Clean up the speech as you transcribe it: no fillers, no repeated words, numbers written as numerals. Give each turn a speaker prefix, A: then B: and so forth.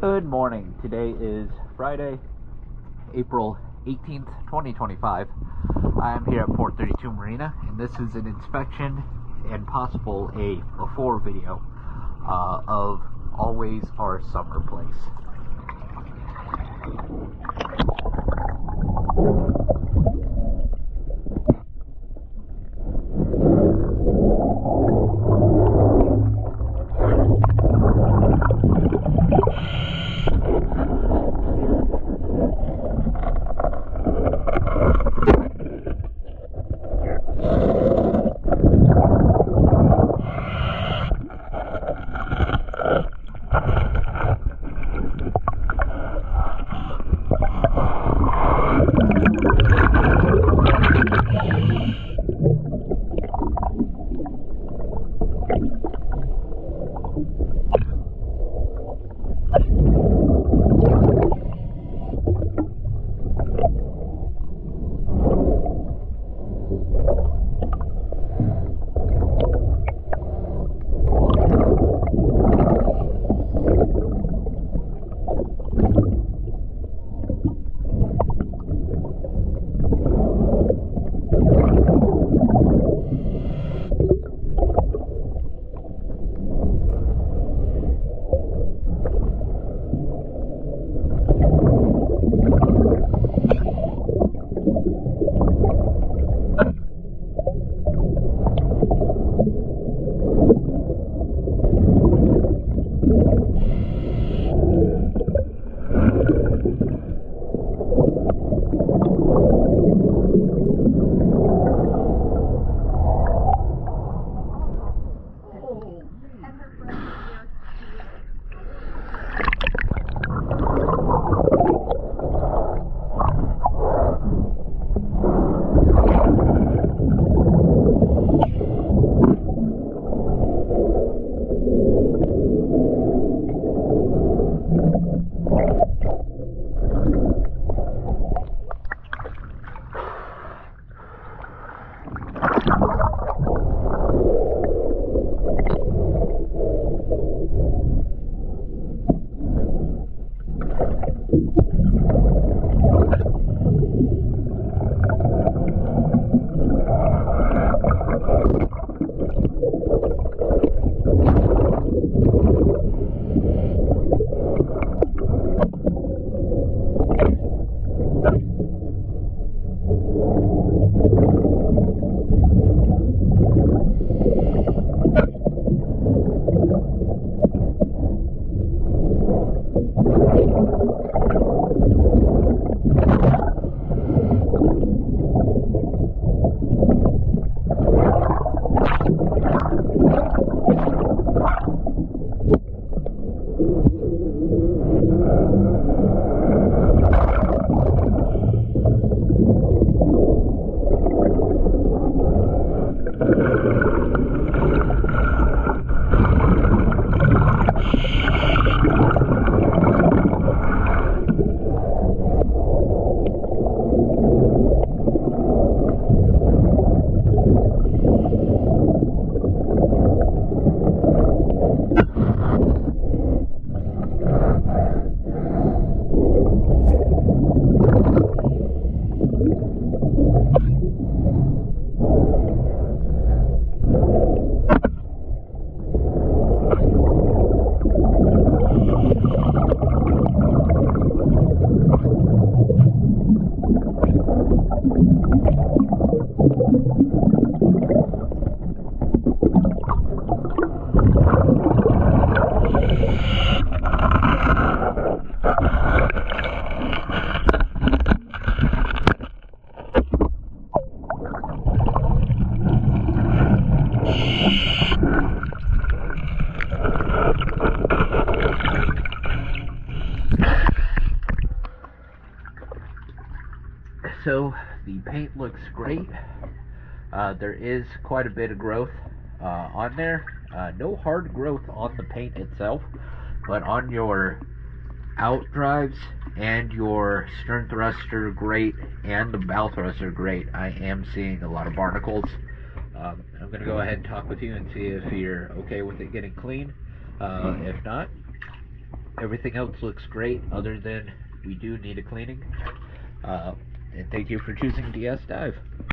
A: Good morning. Today is Friday, April 18th, 2025. I am here at Port 32 Marina, and this is an inspection and possible a before video of Always Our Summer Place. So the paint looks great. There is quite a bit of growth on there. No hard growth on the paint itself, but on your out drives and your stern thruster grate and the bow thruster grate, I am seeing a lot of barnacles. I'm going to go ahead and talk with you and see if you're okay with it getting clean. If not, Everything else looks great, other than we do need a cleaning. And thank you for choosing DS Dive.